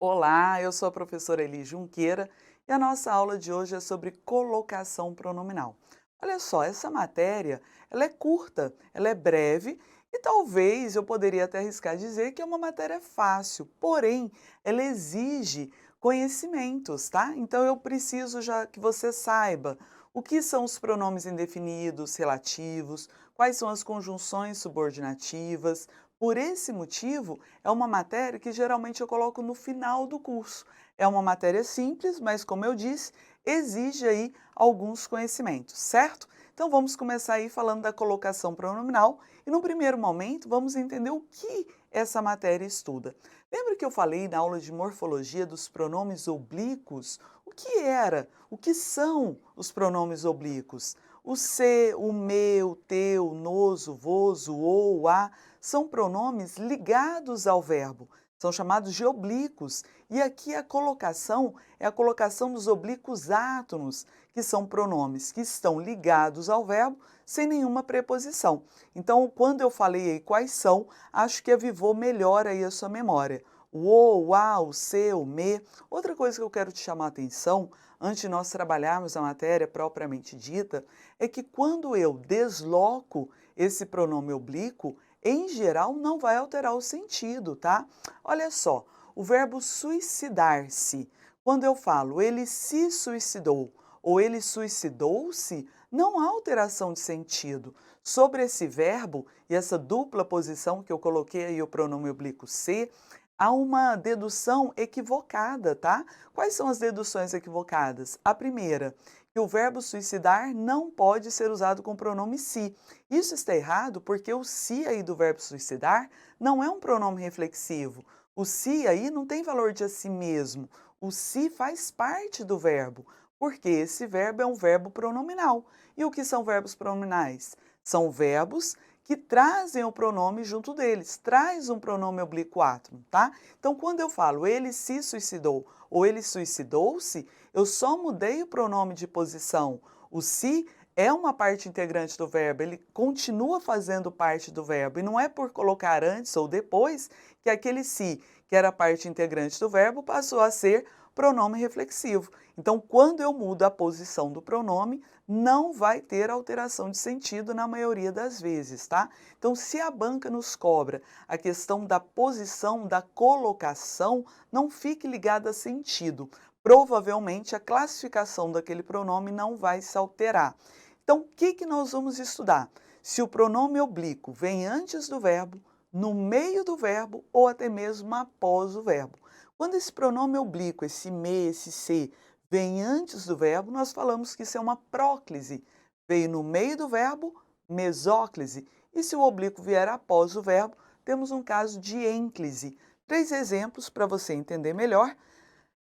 Olá, eu sou a professora Eli Junqueira e a nossa aula de hoje é sobre colocação pronominal. Olha só, essa matéria, ela é curta, ela é breve e talvez eu poderia até arriscar dizer que é uma matéria fácil, porém, ela exige conhecimentos, tá? Então eu preciso já que você saiba o que são os pronomes indefinidos, relativos, quais são as conjunções subordinativas. Por esse motivo, é uma matéria que geralmente eu coloco no final do curso. É uma matéria simples, mas como eu disse, exige aí alguns conhecimentos, certo? Então vamos começar aí falando da colocação pronominal e no primeiro momento vamos entender o que essa matéria estuda. Lembra que eu falei na aula de morfologia dos pronomes oblíquos? O que era? O que são os pronomes oblíquos? O se, o me, o teu, o nos, o vos, o ou, o a são pronomes ligados ao verbo, são chamados de oblíquos. E aqui a colocação é a colocação dos oblíquos átonos, que são pronomes que estão ligados ao verbo sem nenhuma preposição. Então, quando eu falei aí quais são, acho que avivou melhor aí a sua memória. O, a, o se, o me. Outra coisa que eu quero te chamar a atenção, antes de nós trabalharmos a matéria propriamente dita, é que quando eu desloco esse pronome oblíquo, em geral, não vai alterar o sentido, tá? Olha só, o verbo suicidar-se. Quando eu falo ele se suicidou ou ele suicidou-se, não há alteração de sentido. Sobre esse verbo e essa dupla posição que eu coloquei aí o pronome oblíquo se, há uma dedução equivocada, tá? Quais são as deduções equivocadas? A primeira, que o verbo suicidar não pode ser usado com o pronome se. Isso está errado porque o se aí do verbo suicidar não é um pronome reflexivo. O se aí não tem valor de a si mesmo. O se faz parte do verbo, porque esse verbo é um verbo pronominal. E o que são verbos pronominais? São verbos que trazem o pronome junto deles, traz um pronome oblíquo átono, tá? Então, quando eu falo ele se suicidou ou ele suicidou-se, eu só mudei o pronome de posição. O se é uma parte integrante do verbo, ele continua fazendo parte do verbo, e não é por colocar antes ou depois que aquele se, que era parte integrante do verbo, passou a ser pronome reflexivo. Então, quando eu mudo a posição do pronome, não vai ter alteração de sentido na maioria das vezes, tá? Então, se a banca nos cobra a questão da posição, da colocação, não fique ligada a sentido. Provavelmente a classificação daquele pronome não vai se alterar. Então, o que nós vamos estudar? Se o pronome oblíquo vem antes do verbo, no meio do verbo ou até mesmo após o verbo. Quando esse pronome oblíquo, esse me, esse se, vem antes do verbo, nós falamos que isso é uma próclise. Veio no meio do verbo, mesóclise. E se o oblíquo vier após o verbo, temos um caso de ênclise. Três exemplos para você entender melhor.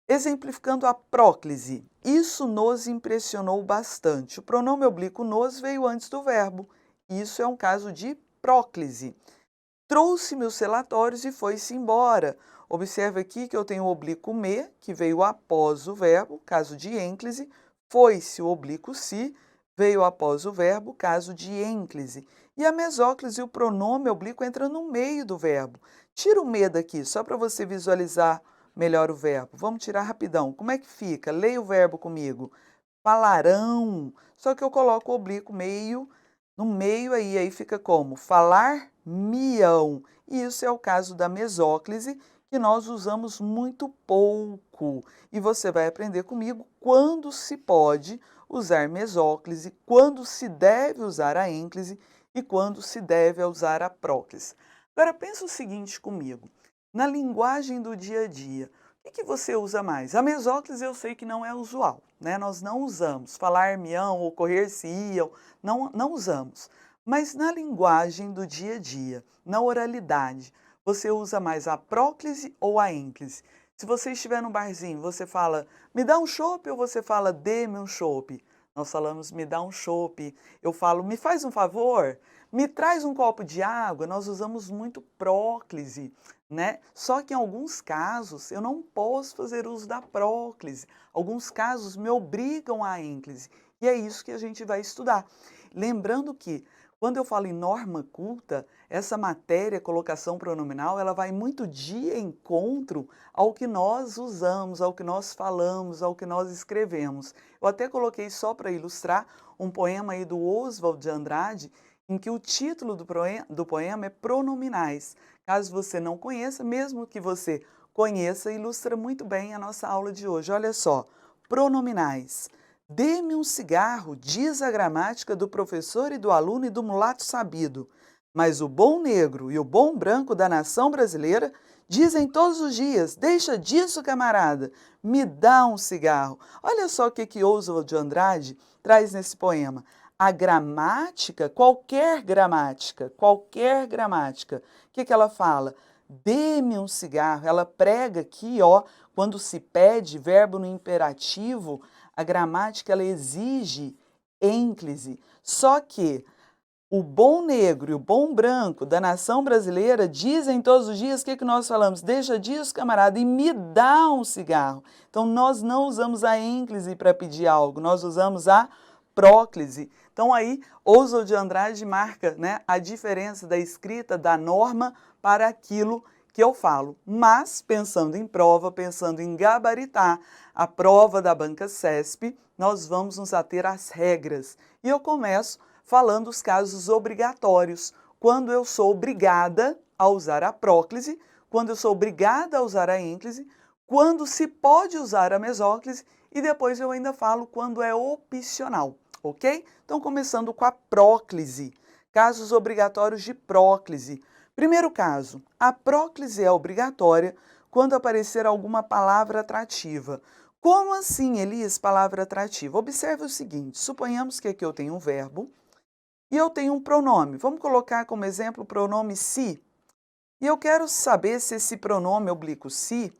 Exemplificando a próclise, isso nos impressionou bastante. O pronome oblíquo nos veio antes do verbo. Isso é um caso de próclise. Trouxe-me os relatórios e foi-se embora. Observe aqui que eu tenho o oblíquo me, que veio após o verbo, caso de ênclise. Foi-se o oblíquo se, veio após o verbo, caso de ênclise. E a mesóclise, o pronome oblíquo, entra no meio do verbo. Tira o me daqui, só para você visualizar melhor o verbo. Vamos tirar rapidão. Como é que fica? Leia o verbo comigo. Falarão. Só que eu coloco o oblíquo meio no meio aí fica como? Falar-me-ão. E isso é o caso da mesóclise, que nós usamos muito pouco. E você vai aprender comigo quando se pode usar mesóclise, quando se deve usar a ênclise e quando se deve usar a próclise. Agora pensa o seguinte comigo. Na linguagem do dia a dia, o que você usa mais? A mesóclise eu sei que não é usual, né? Nós não usamos. Falar-me-ão ou correr-se-iam, não usamos. Mas na linguagem do dia a dia, na oralidade, você usa mais a próclise ou a ênclise? Se você estiver no barzinho, você fala, me dá um chopp ou você fala, dê-me um chopp? Nós falamos, me dá um chopp. Eu falo, me faz um favor, me traz um copo de água. Nós usamos muito próclise, né? Só que em alguns casos eu não posso fazer uso da próclise. Alguns casos me obrigam à ênclise. E é isso que a gente vai estudar. Lembrando que Quando eu falo em norma culta, essa matéria, colocação pronominal, ela vai muito de encontro ao que nós usamos, ao que nós falamos, ao que nós escrevemos. Eu até coloquei só para ilustrar um poema aí do Oswald de Andrade, em que o título do poema é Pronominais. Caso você não conheça, mesmo que você conheça, ilustra muito bem a nossa aula de hoje. Olha só, pronominais. Dê-me um cigarro, diz a gramática do professor e do aluno e do mulato sabido. Mas o bom negro e o bom branco da nação brasileira dizem todos os dias, deixa disso, camarada, me dá um cigarro. Olha só o que Oswald de Andrade traz nesse poema. A gramática, qualquer gramática, o que ela fala? Dê-me um cigarro. Ela prega aqui, ó, quando se pede verbo no imperativo, a gramática ela exige ênclise. Só que o bom negro e o bom branco da nação brasileira dizem todos os dias o que nós falamos? Deixa disso, camarada, e me dá um cigarro. Então, nós não usamos a ênclise para pedir algo, nós usamos a próclise. Então, aí, Oswald de Andrade marca, né, a diferença da escrita, da norma, para aquilo que eu falo. Mas, pensando em prova, pensando em gabaritar a prova da banca CESP, nós vamos nos ater às regras. E eu começo falando os casos obrigatórios, quando eu sou obrigada a usar a próclise, quando eu sou obrigada a usar a ênclise, quando se pode usar a mesóclise e depois eu ainda falo quando é opcional, ok? Então, começando com a próclise, casos obrigatórios de próclise. Primeiro caso, a próclise é obrigatória quando aparecer alguma palavra atrativa. Como assim, Elis, palavra atrativa? Observe o seguinte, suponhamos que aqui eu tenho um verbo e eu tenho um pronome. Vamos colocar como exemplo o pronome se. E eu quero saber se esse pronome oblíquo se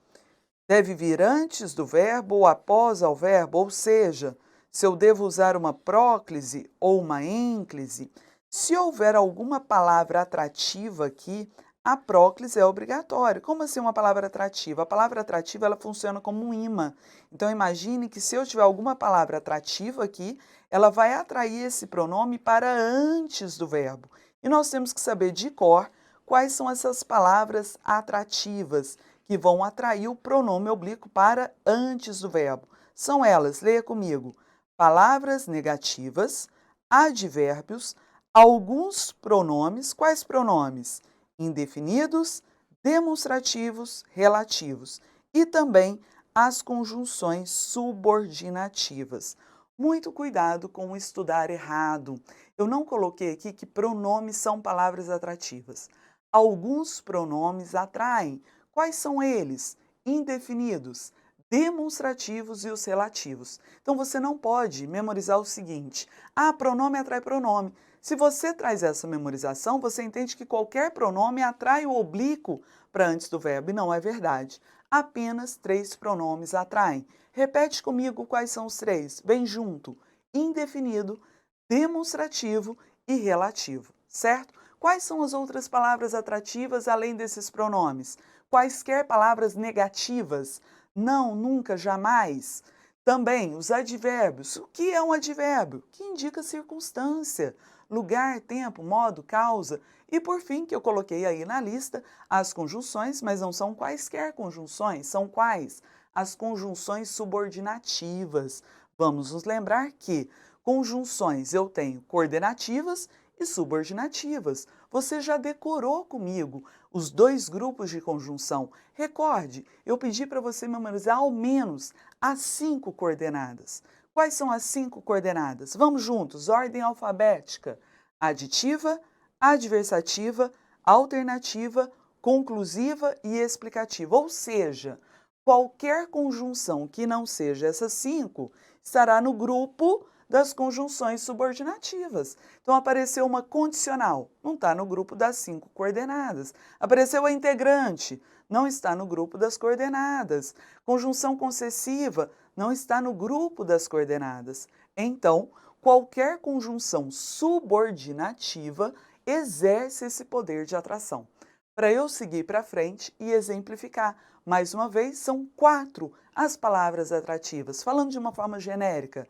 deve vir antes do verbo ou após ao verbo, ou seja, se eu devo usar uma próclise ou uma ênclise. Se houver alguma palavra atrativa aqui, a próclise é obrigatória. Como assim uma palavra atrativa? A palavra atrativa ela funciona como um imã. Então imagine que se eu tiver alguma palavra atrativa aqui, ela vai atrair esse pronome para antes do verbo. E nós temos que saber de cor quais são essas palavras atrativas que vão atrair o pronome oblíquo para antes do verbo. São elas, leia comigo, palavras negativas, advérbios, alguns pronomes. Quais pronomes? Indefinidos, demonstrativos, relativos e também as conjunções subordinativas. Muito cuidado com estudar errado. Eu não coloquei aqui que pronomes são palavras atrativas. Alguns pronomes atraem. Quais são eles? Indefinidos, demonstrativos e os relativos. Então você não pode memorizar o seguinte: ah, pronome atrai pronome. Se você traz essa memorização, você entende que qualquer pronome atrai o oblíquo para antes do verbo, e não é verdade. Apenas 3 pronomes atraem. Repete comigo quais são os 3. Vem junto. Indefinido, demonstrativo e relativo, certo? Quais são as outras palavras atrativas além desses pronomes? Quaisquer palavras negativas? Não, nunca, jamais. Também os advérbios. O que é um advérbio? Que indica circunstância, lugar, tempo, modo, causa. E por fim, que eu coloquei aí na lista, as conjunções, mas não são quaisquer conjunções, são quais? As conjunções subordinativas. Vamos nos lembrar que conjunções eu tenho coordenativas e subordinativas. Você já decorou comigo os 2 grupos de conjunção. Recorde, eu pedi para você memorizar ao menos as 5 coordenadas. Quais são as 5 coordenadas? Vamos juntos, ordem alfabética. Aditiva, adversativa, alternativa, conclusiva e explicativa. Ou seja, qualquer conjunção que não seja essas 5 estará no grupo das conjunções subordinativas. Então, apareceu uma condicional, não está no grupo das 5 coordenadas. Apareceu a integrante, não está no grupo das coordenadas. Conjunção concessiva, não está no grupo das coordenadas. Então, qualquer conjunção subordinativa exerce esse poder de atração. Para eu seguir para frente e exemplificar, mais uma vez, são 4 as palavras atrativas, falando de uma forma genérica: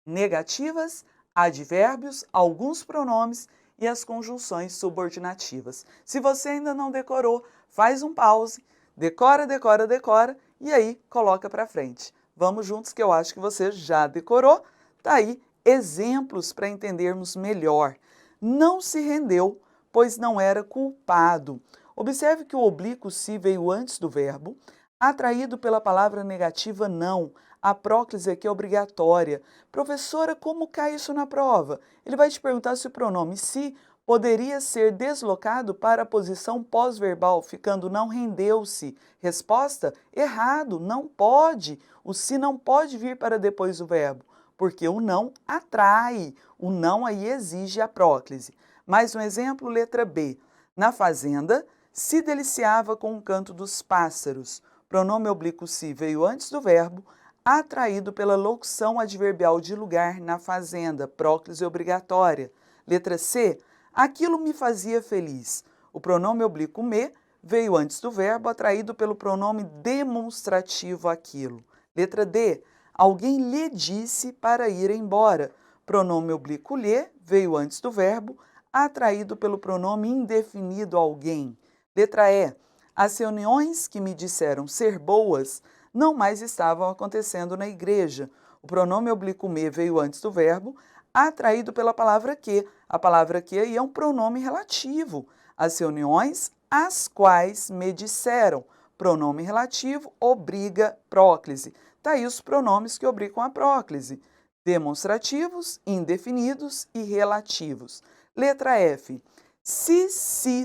negativas, advérbios, alguns pronomes e as conjunções subordinativas. Se você ainda não decorou, faz um pause, decora, decora, decora e aí coloca para frente. Vamos juntos que eu acho que você já decorou. Tá aí exemplos para entendermos melhor. Não se rendeu, pois não era culpado. Observe que o oblíquo se veio antes do verbo, atraído pela palavra negativa não. A próclise aqui é obrigatória. Professora, como cai isso na prova? Ele vai te perguntar se o pronome se poderia ser deslocado para a posição pós-verbal, ficando não rendeu-se. Resposta: errado, não pode. O se não pode vir para depois do verbo, porque o não atrai. O não aí exige a próclise. Mais um exemplo, letra B. Na fazenda, se deliciava com o canto dos pássaros. Pronome oblíquo se veio antes do verbo, atraído pela locução adverbial de lugar na fazenda, próclise obrigatória. Letra C, aquilo me fazia feliz. O pronome oblíquo me veio antes do verbo, atraído pelo pronome demonstrativo aquilo. Letra D, alguém lhe disse para ir embora. Pronome oblíquo lhe veio antes do verbo, atraído pelo pronome indefinido alguém. Letra E, as reuniões que me disseram ser boas não mais estavam acontecendo na igreja. O pronome oblíquo me veio antes do verbo, atraído pela palavra que. A palavra que aí é um pronome relativo. As reuniões às quais me disseram. Pronome relativo obriga próclise. Está aí os pronomes que obrigam a próclise. Demonstrativos, indefinidos e relativos. Letra F. Se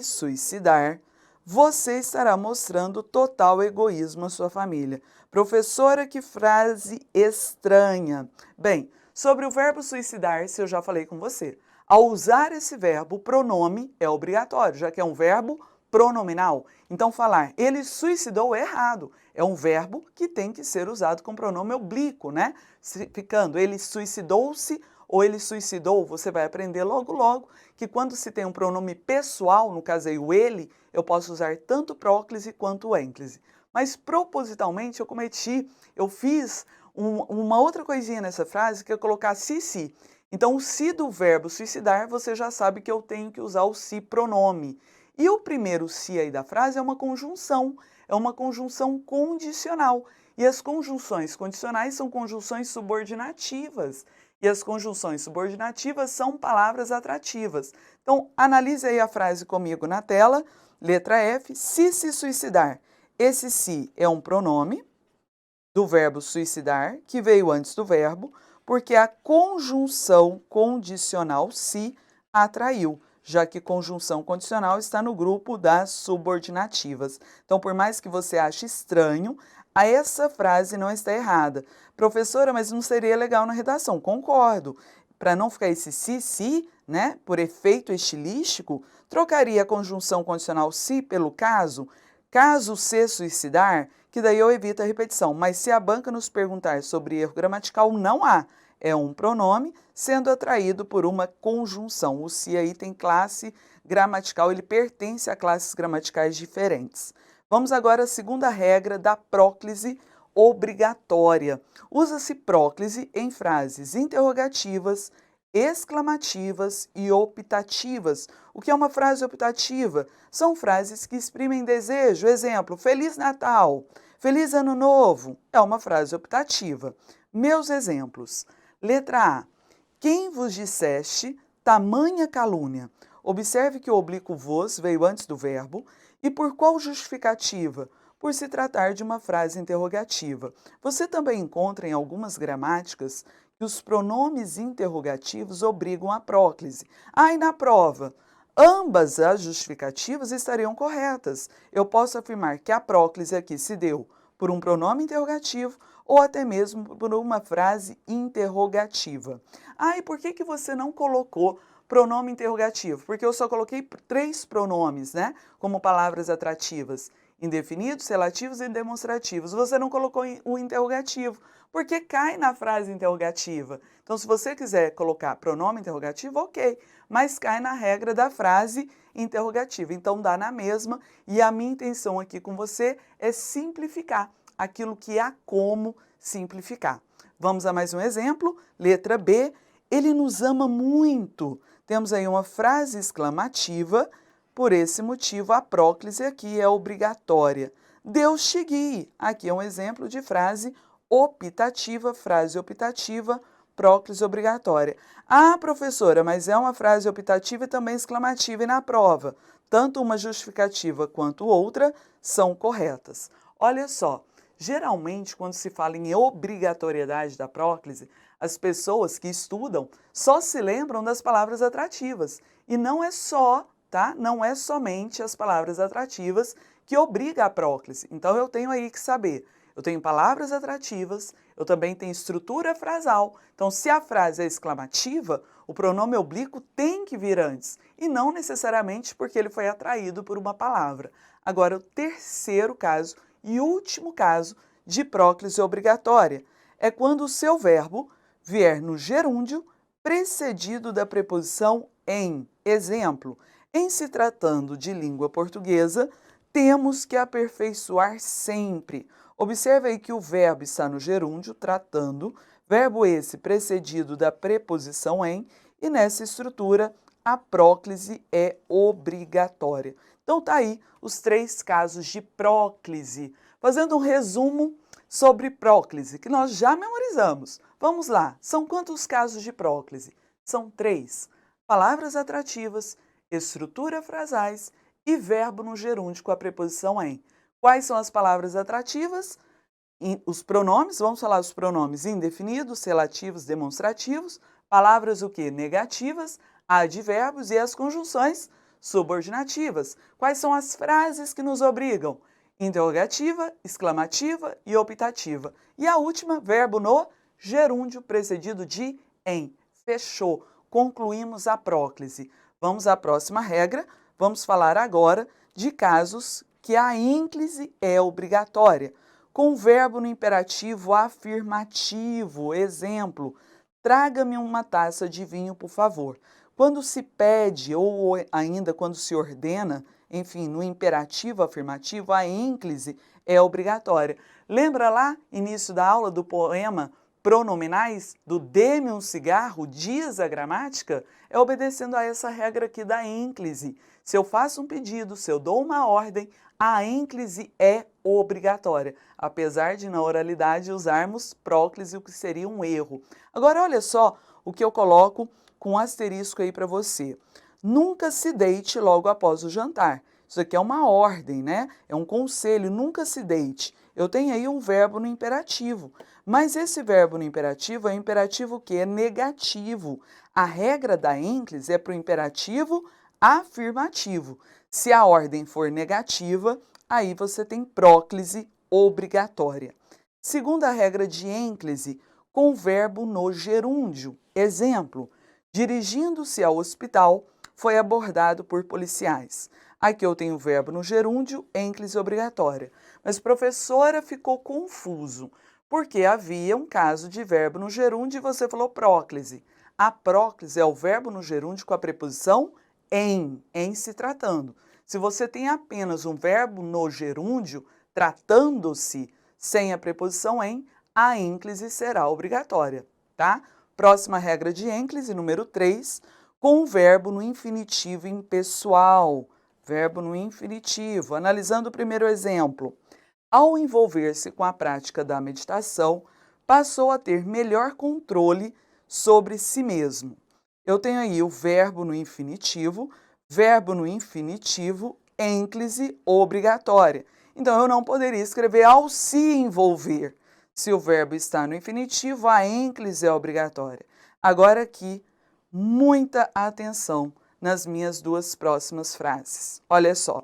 suicidar, você estará mostrando total egoísmo à sua família. Professora, que frase estranha. Bem, sobre o verbo suicidar-se eu já falei com você. Ao usar esse verbo, o pronome é obrigatório, já que é um verbo pronominal. Então, falar ele suicidou é errado. É um verbo que tem que ser usado com pronome oblíquo, né? Ficando ele suicidou-se ou ele suicidou, você vai aprender logo, logo, que quando se tem um pronome pessoal, no caso aí o ele, eu posso usar tanto próclise quanto o ênclise. Mas propositalmente eu fiz uma outra coisinha nessa frase que é colocar se. Então, o se do verbo suicidar, você já sabe que eu tenho que usar o se pronome. E o primeiro se aí da frase é uma conjunção condicional. E as conjunções condicionais são conjunções subordinativas. E as conjunções subordinativas são palavras atrativas. Então, analise aí a frase comigo na tela. Letra F, se suicidar. Esse se é um pronome do verbo suicidar, que veio antes do verbo, porque a conjunção condicional se atraiu, já que conjunção condicional está no grupo das subordinativas. Então, por mais que você ache estranho, essa frase não está errada. Professora, mas não seria legal na redação? Concordo. Para não ficar esse se, né, por efeito estilístico, trocaria a conjunção condicional se pelo caso se suicidar, que daí eu evito a repetição. Mas se a banca nos perguntar sobre erro gramatical, não há. É um pronome sendo atraído por uma conjunção. O se aí tem classe gramatical, ele pertence a classes gramaticais diferentes. Vamos agora à segunda regra da próclise obrigatória. Usa-se próclise em frases interrogativas, exclamativas e optativas. O que é uma frase optativa? São frases que exprimem desejo. Exemplo, Feliz Natal, Feliz Ano Novo. É uma frase optativa. Meus exemplos. Letra A. Quem vos disseste tamanha calúnia? Observe que o oblíquo vos veio antes do verbo. E por qual justificativa? Por se tratar de uma frase interrogativa. Você também encontra em algumas gramáticas que os pronomes interrogativos obrigam a próclise. E na prova, ambas as justificativas estariam corretas. Eu posso afirmar que a próclise aqui se deu por um pronome interrogativo ou até mesmo por uma frase interrogativa. E por que você não colocou pronome interrogativo? Porque eu só coloquei 3 pronomes, né, como palavras atrativas. Indefinidos, relativos e demonstrativos. Você não colocou o interrogativo, porque cai na frase interrogativa. Então, se você quiser colocar pronome interrogativo, ok, mas cai na regra da frase interrogativa. Então, dá na mesma, e a minha intenção aqui com você é simplificar aquilo que há como simplificar. Vamos a mais um exemplo. Letra B. Ele nos ama muito. Temos aí uma frase exclamativa, por esse motivo a próclise aqui é obrigatória. Deus te guie. Aqui é um exemplo de frase optativa, próclise obrigatória. Ah, professora, mas é uma frase optativa e também exclamativa e na prova. Tanto uma justificativa quanto outra são corretas. Olha só, geralmente quando se fala em obrigatoriedade da próclise, as pessoas que estudam só se lembram das palavras atrativas. E não é só, tá? Não é somente as palavras atrativas que obriga a próclise. Então eu tenho aí que saber. Eu tenho palavras atrativas, eu também tenho estrutura frasal. Então, se a frase é exclamativa, o pronome oblíquo tem que vir antes, e não necessariamente porque ele foi atraído por uma palavra. Agora, o terceiro caso e último caso de próclise obrigatória é quando o seu verbo vier no gerúndio precedido da preposição em. Exemplo, em se tratando de língua portuguesa, temos que aperfeiçoar sempre. Observe aí que o verbo está no gerúndio, tratando, verbo esse precedido da preposição em, e nessa estrutura a próclise é obrigatória. Então tá aí os 3 casos de próclise. Fazendo um resumo sobre próclise, que nós já memorizamos. Vamos lá, são quantos casos de próclise? São 3. Palavras atrativas, estrutura frasais e verbo no gerúndio com a preposição em. Quais são as palavras atrativas? Os pronomes, vamos falar dos pronomes indefinidos, relativos, demonstrativos, palavras o quê? Negativas, advérbios e as conjunções subordinativas. Quais são as frases que nos obrigam? Interrogativa, exclamativa e optativa. E a última, verbo no gerúndio precedido de em. Fechou. Concluímos a próclise. Vamos à próxima regra. Vamos falar agora de casos que a ínclise é obrigatória. Com verbo no imperativo afirmativo. Exemplo, traga-me uma taça de vinho, por favor. Quando se pede ou ainda quando se ordena, enfim, no imperativo afirmativo, a ínclise é obrigatória. Lembra lá, início da aula do poema Pronominais, do Dê-me um cigarro, diz a gramática? É obedecendo a essa regra aqui da ínclise. Se eu faço um pedido, se eu dou uma ordem, a ínclise é obrigatória, apesar de na oralidade usarmos próclise, o que seria um erro. Agora, olha só o que eu coloco com um asterisco aí para você. Nunca se deite logo após o jantar. Isso aqui é uma ordem, né? É um conselho, nunca se deite. Eu tenho aí um verbo no imperativo, mas esse verbo no imperativo é um imperativo que é negativo. A regra da ínclise é para o imperativo afirmativo. Se a ordem for negativa, aí você tem próclise obrigatória. Segunda regra de ínclise, com verbo no gerúndio. Exemplo, dirigindo-se ao hospital, foi abordado por policiais. Aqui eu tenho o verbo no gerúndio, ínclise obrigatória. Mas, professora, ficou confuso, porque havia um caso de verbo no gerúndio e você falou próclise. A próclise é o verbo no gerúndio com a preposição em se tratando. Se você tem apenas um verbo no gerúndio, tratando-se, sem a preposição em, a ínclise será obrigatória, tá? Próxima regra de ínclise, número 3, com o verbo no infinitivo impessoal. Verbo no infinitivo. Analisando o primeiro exemplo. Ao envolver-se com a prática da meditação, passou a ter melhor controle sobre si mesmo. Eu tenho aí o verbo no infinitivo, ínclise obrigatória. Então, eu não poderia escrever ao se envolver. Se o verbo está no infinitivo, a ínclise é obrigatória. Agora aqui, muita atenção nas minhas 2 próximas frases. Olha só.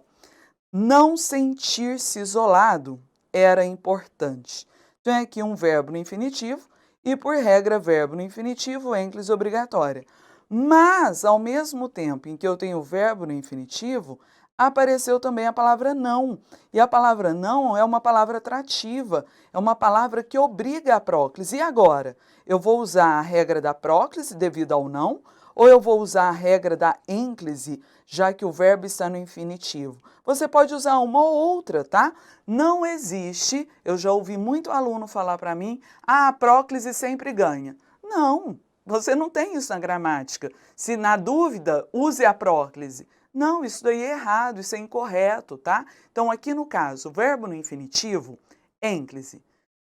Não sentir-se isolado era importante. Tem aqui um verbo no infinitivo e, por regra, verbo no infinitivo, ínclise obrigatória. Mas, ao mesmo tempo em que eu tenho o verbo no infinitivo, apareceu também a palavra não. E a palavra não é uma palavra atrativa, é uma palavra que obriga a próclise. E agora? Eu vou usar a regra da próclise devido ao não, ou eu vou usar a regra da ínclise, já que o verbo está no infinitivo? Você pode usar uma ou outra, tá? Não existe, eu já ouvi muito aluno falar para mim, a próclise sempre ganha. Não, Você não tem isso na gramática. Se na dúvida, use a próclise. Não, isso daí é errado, isso é incorreto, tá? Então, aqui no caso, verbo no infinitivo, ênclise.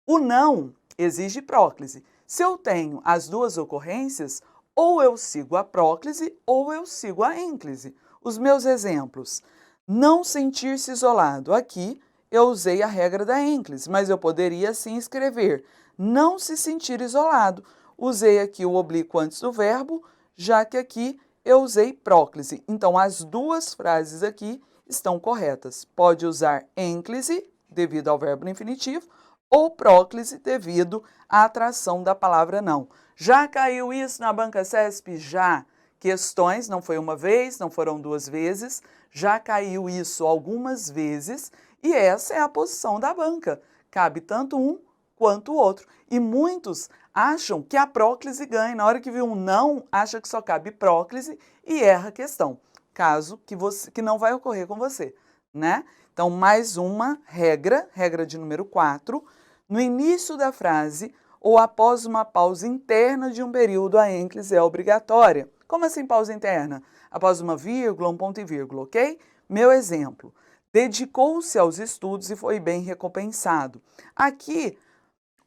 O não exige próclise. Se eu tenho as duas ocorrências, ou eu sigo a próclise ou eu sigo a ênclise. Os meus exemplos. Não sentir-se isolado. Aqui eu usei a regra da ênclise, mas eu poderia assim escrever não se sentir isolado. Usei aqui o oblíquo antes do verbo, já que aqui eu usei próclise. Então, as duas frases aqui estão corretas. Pode usar ênclise, devido ao verbo no infinitivo, ou próclise, devido à atração da palavra não. Já caiu isso na banca CESP? Já. Questões, não foi uma vez, não foram duas vezes, já caiu isso algumas vezes e essa é a posição da banca. Cabe tanto um quanto o outro. E muitos acham que a próclise ganha. Na hora que vê um não, acha que só cabe próclise e erra a questão. Caso que não vai ocorrer com você, né? Então, mais uma regra, regra de número 4. No início da frase ou após uma pausa interna de um período, a ênclise é obrigatória. Como assim pausa interna? Após uma vírgula, um ponto e vírgula, ok? Meu exemplo. Dedicou-se aos estudos e foi bem recompensado. Aqui,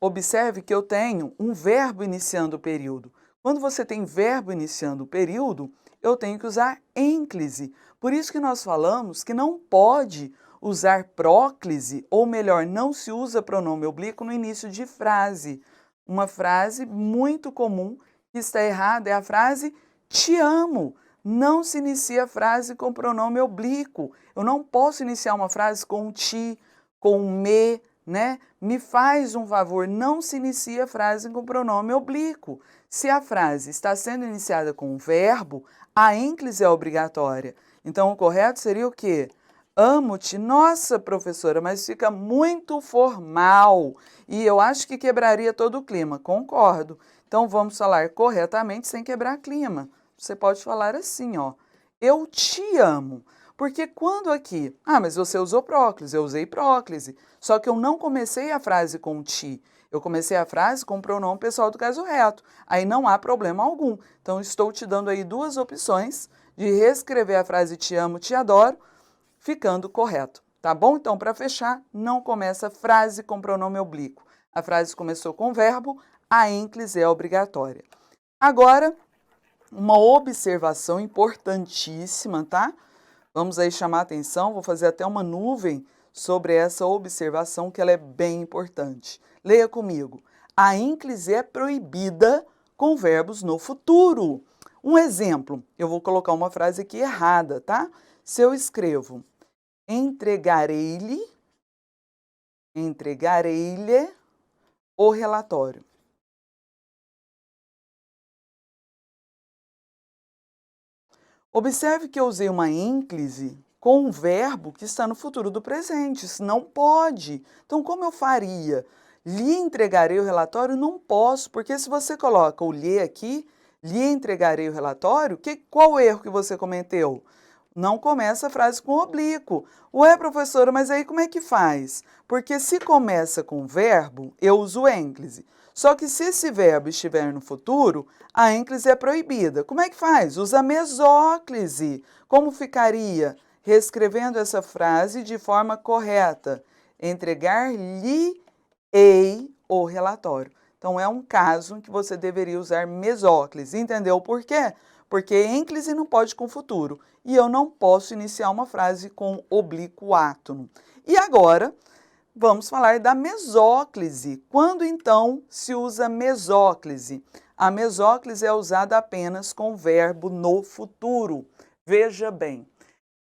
observe que eu tenho um verbo iniciando o período. Quando você tem verbo iniciando o período, eu tenho que usar ênclise. Por isso que nós falamos que não pode usar próclise, ou melhor, não se usa pronome oblíquo no início de frase. Uma frase muito comum que está errada é a frase te amo. Não se inicia a frase com pronome oblíquo. Eu não posso iniciar uma frase com ti, com me, né? Me faz um favor, não se inicia a frase com pronome oblíquo. Se a frase está sendo iniciada com um verbo, a ênclise é obrigatória. Então, o correto seria o quê? Amo-te. Nossa, professora, mas fica muito formal. E eu acho que quebraria todo o clima. Concordo. Então, vamos falar corretamente sem quebrar clima. Você pode falar assim, ó. Eu te amo. Porque quando aqui... mas você usou próclise, eu usei próclise. Só que eu não comecei a frase com ti. Eu comecei a frase com o pronome pessoal do caso reto. Aí não há problema algum. Então, estou te dando aí duas opções de reescrever a frase te amo, te adoro, ficando correto, tá bom? Então, para fechar, não começa a frase com pronome oblíquo. A frase começou com verbo, a ênclise é obrigatória. Agora, uma observação importantíssima, tá? Vamos aí chamar a atenção, vou fazer até uma nuvem sobre essa observação, que ela é bem importante. Leia comigo. A ênclise é proibida com verbos no futuro. Um exemplo, eu vou colocar uma frase aqui errada, tá? Se eu escrevo entregarei-lhe o relatório. Observe que eu usei uma ênclise com um verbo que está no futuro do presente. Isso não pode. Então, como eu faria? Lhe entregarei o relatório? Não posso, porque se você coloca o lhe aqui, lhe entregarei o relatório, qual o erro que você cometeu? Não começa a frase com oblíquo. Ué, professora, mas aí como é que faz? Porque se começa com verbo, eu uso ênclise. Só que se esse verbo estiver no futuro, a ênclise é proibida. Como é que faz? Usa mesóclise. Como ficaria? Reescrevendo essa frase de forma correta. Entregar-lhe-ei o relatório. Então, é um caso em que você deveria usar mesóclise. Entendeu por quê? Porque ênclise não pode com futuro. E eu não posso iniciar uma frase com oblíquo átono. E agora, vamos falar da mesóclise. Quando, então, se usa mesóclise? A mesóclise é usada apenas com o verbo no futuro. Veja bem,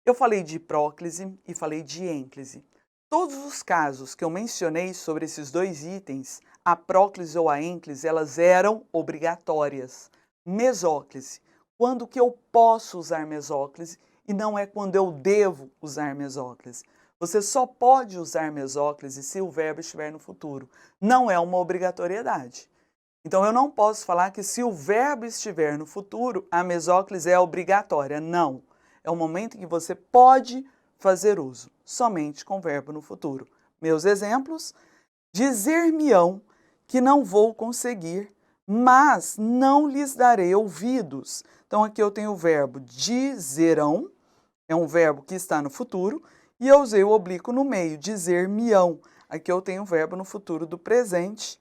eu falei de próclise e falei de ênclise. Todos os casos que eu mencionei sobre esses dois itens, a próclise ou a ênclise, elas eram obrigatórias. Mesóclise, quando que eu posso usar mesóclise e não é quando eu devo usar mesóclise. Você só pode usar mesóclise se o verbo estiver no futuro. Não é uma obrigatoriedade. Então, eu não posso falar que se o verbo estiver no futuro, a mesóclise é obrigatória. Não. É o momento em que você pode fazer uso, somente com o verbo no futuro. Meus exemplos: dizer-me-ão que não vou conseguir, mas não lhes darei ouvidos. Então, aqui eu tenho o verbo dizerão, é um verbo que está no futuro, e eu usei o oblíquo no meio, dizer-me-ão. Aqui eu tenho o verbo no futuro do presente.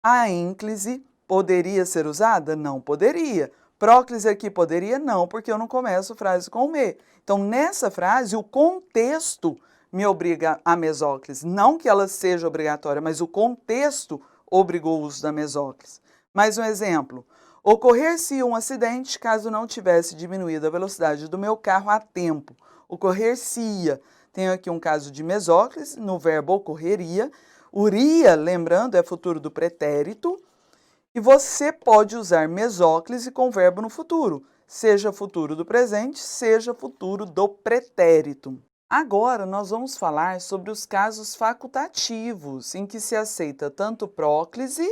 A ênclise poderia ser usada? Não poderia. Próclise aqui poderia? Não, porque eu não começo frase com me. Então, nessa frase, o contexto me obriga a mesóclise. Não que ela seja obrigatória, mas o contexto obrigou o uso da mesóclise. Mais um exemplo. Ocorrer-se um acidente caso não tivesse diminuído a velocidade do meu carro a tempo. Ocorrer-se-ia. Tenho aqui um caso de mesóclise, no verbo ocorreria. Uria, lembrando, é futuro do pretérito. E você pode usar mesóclise com verbo no futuro, seja futuro do presente, seja futuro do pretérito. Agora nós vamos falar sobre os casos facultativos, em que se aceita tanto próclise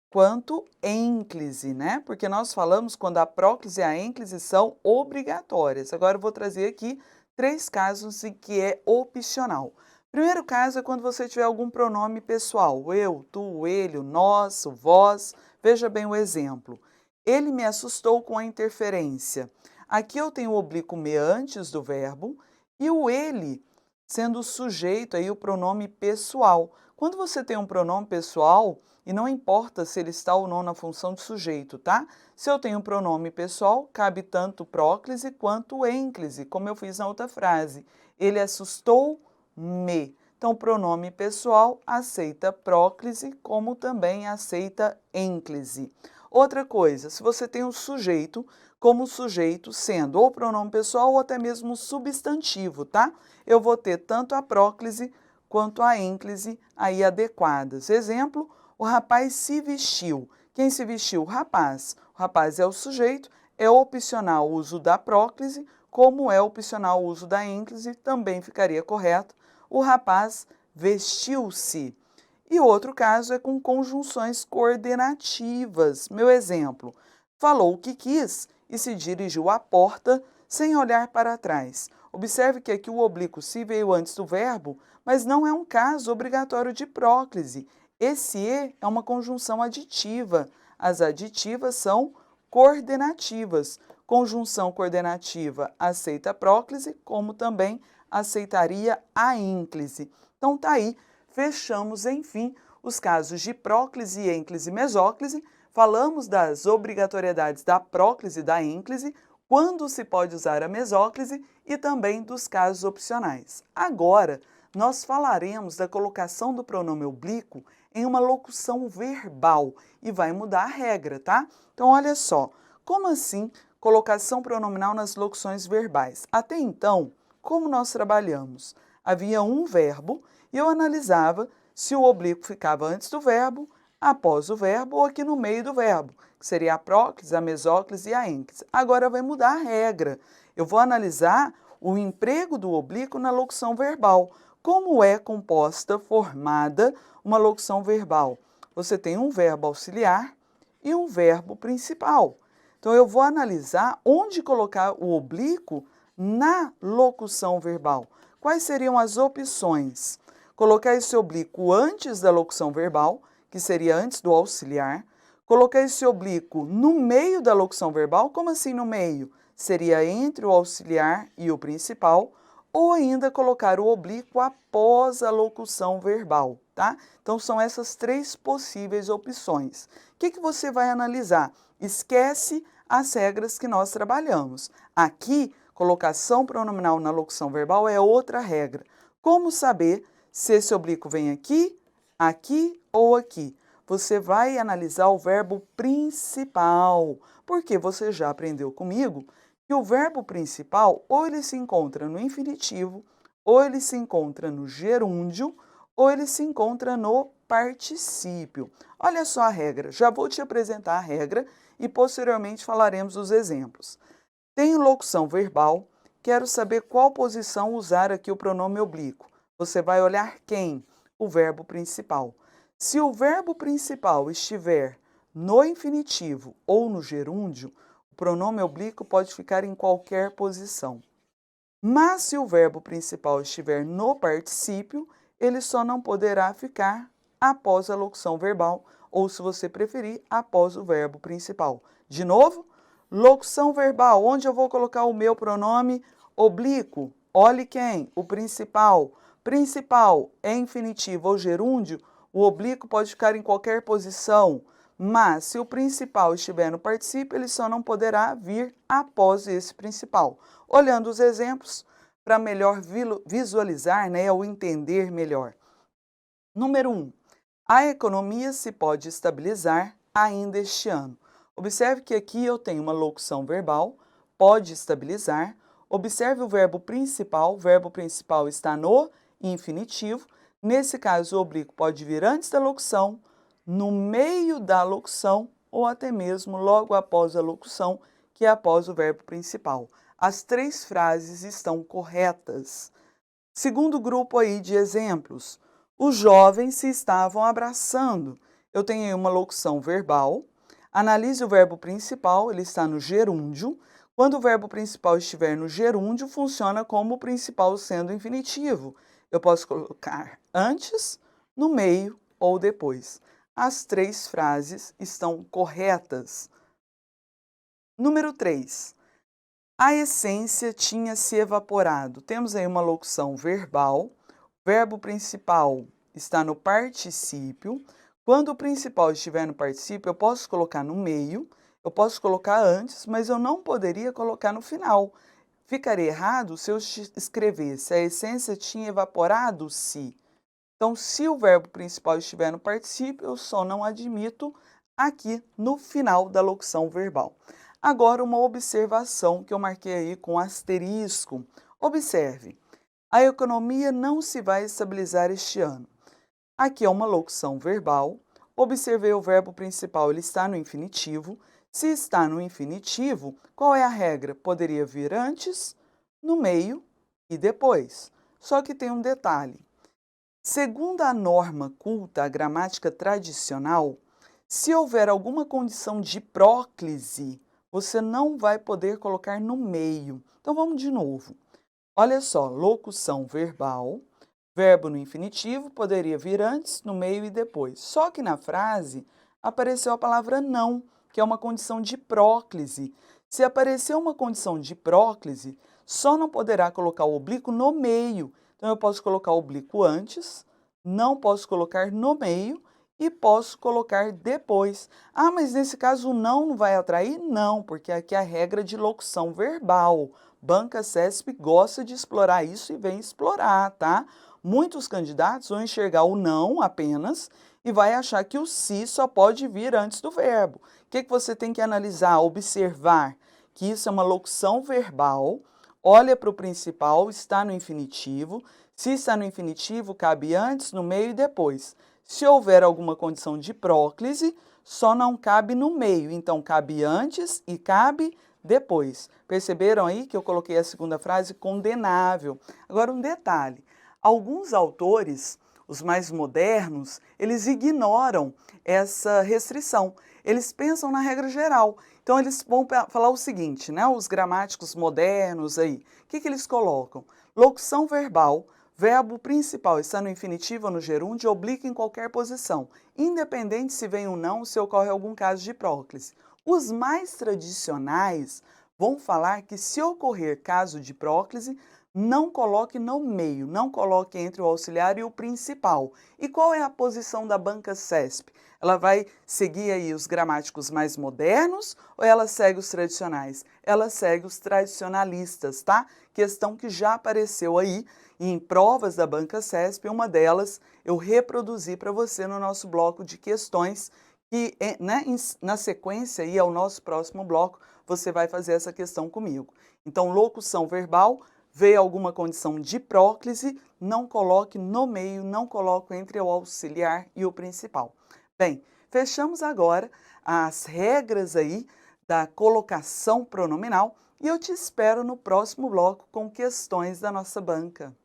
quanto ênclise, né? Porque nós falamos quando a próclise e a ênclise são obrigatórias. Agora eu vou trazer aqui 3 casos em que é opcional. Primeiro caso é quando você tiver algum pronome pessoal, eu, tu, ele, o nós, o vós. Veja bem o exemplo. Ele me assustou com a interferência. Aqui eu tenho o oblíquo me antes do verbo e o ele sendo o sujeito, aí o pronome pessoal. Quando você tem um pronome pessoal, e não importa se ele está ou não na função de sujeito, tá? Se eu tenho um pronome pessoal, cabe tanto próclise quanto ênclise, como eu fiz na outra frase. Ele assustou-me. Então, o pronome pessoal aceita próclise, como também aceita ênclise. Outra coisa, se você tem um sujeito, como sujeito sendo ou pronome pessoal ou até mesmo substantivo, tá? Eu vou ter tanto a próclise quanto a ênclise aí adequadas. Exemplo, o rapaz se vestiu. Quem se vestiu? O rapaz. O rapaz é o sujeito, é opcional o uso da próclise, como é opcional o uso da ênclise, também ficaria correto. O rapaz vestiu-se. E outro caso é com conjunções coordenativas. Meu exemplo, falou o que quis e se dirigiu à porta sem olhar para trás. Observe que aqui o oblíquo se veio antes do verbo, mas não é um caso obrigatório de próclise. Esse e é uma conjunção aditiva. As aditivas são coordenativas. Conjunção coordenativa aceita a próclise, como também aceitaria a ênclise. Então tá aí, fechamos enfim os casos de próclise, ênclise e mesóclise. Falamos das obrigatoriedades da próclise e da ênclise, quando se pode usar a mesóclise e também dos casos opcionais. Agora, nós falaremos da colocação do pronome oblíquo em uma locução verbal e vai mudar a regra, tá? Então, olha só, como assim colocação pronominal nas locuções verbais? Até então, como nós trabalhamos? Havia um verbo e eu analisava se o oblíquo ficava antes do verbo, após o verbo ou aqui no meio do verbo, que seria a próclise, a mesóclise e a ênclise. Agora vai mudar a regra. Eu vou analisar o emprego do oblíquo na locução verbal. Como é composta, formada uma locução verbal? Você tem um verbo auxiliar e um verbo principal. Então, eu vou analisar onde colocar o oblíquo na locução verbal. Quais seriam as opções? Colocar esse oblíquo antes da locução verbal, que seria antes do auxiliar. Colocar esse oblíquo no meio da locução verbal, como assim no meio? Seria entre o auxiliar e o principal, ou ainda colocar o oblíquo após a locução verbal, tá? Então, são essas 3 possíveis opções. O que você vai analisar? Esquece as regras que nós trabalhamos. Aqui, colocação pronominal na locução verbal é outra regra. Como saber se esse oblíquo vem aqui, aqui ou aqui? Você vai analisar o verbo principal, porque você já aprendeu comigo que o verbo principal ou ele se encontra no infinitivo, ou ele se encontra no gerúndio, ou ele se encontra no particípio. Olha só a regra, já vou te apresentar a regra e posteriormente falaremos dos exemplos. Tenho locução verbal, quero saber qual posição usar aqui o pronome oblíquo. Você vai olhar quem? O verbo principal. Se o verbo principal estiver no infinitivo ou no gerúndio, o pronome oblíquo pode ficar em qualquer posição. Mas se o verbo principal estiver no particípio, ele só não poderá ficar após a locução verbal, ou, se você preferir, após o verbo principal. De novo, locução verbal, onde eu vou colocar o meu pronome oblíquo. Olhe quem? O principal. Principal é infinitivo ou gerúndio, o oblíquo pode ficar em qualquer posição, mas se o principal estiver no particípio, ele só não poderá vir após esse principal. Olhando os exemplos, para melhor visualizar, né, ou entender melhor. Número 1. A economia se pode estabilizar ainda este ano. Observe que aqui eu tenho uma locução verbal, pode estabilizar. Observe o verbo principal está no infinitivo. Nesse caso, o oblíquo pode vir antes da locução, no meio da locução ou até mesmo logo após a locução, que é após o verbo principal. As três frases estão corretas. Segundo grupo aí de exemplos, os jovens se estavam abraçando. Eu tenho aí uma locução verbal. Analise o verbo principal, ele está no gerúndio. Quando o verbo principal estiver no gerúndio, funciona como o principal sendo infinitivo. Eu posso colocar antes, no meio ou depois. As três frases estão corretas. Número 3. A essência tinha se evaporado. Temos aí uma locução verbal. O verbo principal está no particípio. Quando o principal estiver no particípio, eu posso colocar no meio, eu posso colocar antes, mas eu não poderia colocar no final. Ficaria errado se eu escrevesse a essência tinha evaporado-se. Então, se o verbo principal estiver no particípio, eu só não admito aqui no final da locução verbal. Agora, uma observação que eu marquei aí com asterisco. Observe, a economia não se vai estabilizar este ano. Aqui é uma locução verbal. Observei o verbo principal, ele está no infinitivo. Se está no infinitivo, qual é a regra? Poderia vir antes, no meio e depois. Só que tem um detalhe. Segundo a norma culta, a gramática tradicional, se houver alguma condição de próclise, você não vai poder colocar no meio. Então vamos de novo. Olha só, locução verbal, verbo no infinitivo, poderia vir antes, no meio e depois. Só que na frase apareceu a palavra não, que é uma condição de próclise. Se aparecer uma condição de próclise, só não poderá colocar o oblíquo no meio. Então eu posso colocar o oblíquo antes, não posso colocar no meio e posso colocar depois. Ah, mas nesse caso o não vai atrair? Não, porque aqui é a regra de locução verbal. Banca CESP gosta de explorar isso e vem explorar, tá? Muitos candidatos vão enxergar o não apenas e vai achar que o se só pode vir antes do verbo. O que você tem que analisar, observar? Que isso é uma locução verbal, olha para o principal, está no infinitivo. Se está no infinitivo, cabe antes, no meio e depois. Se houver alguma condição de próclise, só não cabe no meio, então cabe antes e cabe depois. Perceberam aí que eu coloquei a segunda frase condenável? Agora um detalhe, alguns autores, os mais modernos, eles ignoram essa restrição. Eles pensam na regra geral. Então eles vão falar o seguinte, né? Os gramáticos modernos aí, o que eles colocam? Locução verbal, verbo principal está no infinitivo ou no gerúndio, oblíquo em qualquer posição, independente se vem ou não, se ocorre algum caso de próclise. Os mais tradicionais vão falar que se ocorrer caso de próclise, não coloque no meio, não coloque entre o auxiliar e o principal. E qual é a posição da banca CESP? Ela vai seguir aí os gramáticos mais modernos ou ela segue os tradicionais? Ela segue os tradicionalistas, tá? Questão que já apareceu aí em provas da banca CESP, uma delas eu reproduzi para você no nosso bloco de questões e né, na sequência aí ao nosso próximo bloco você vai fazer essa questão comigo. Então, locução verbal, veio alguma condição de próclise, não coloque no meio, não coloque entre o auxiliar e o principal. Bem, fechamos agora as regras aí da colocação pronominal e eu te espero no próximo bloco com questões da nossa banca.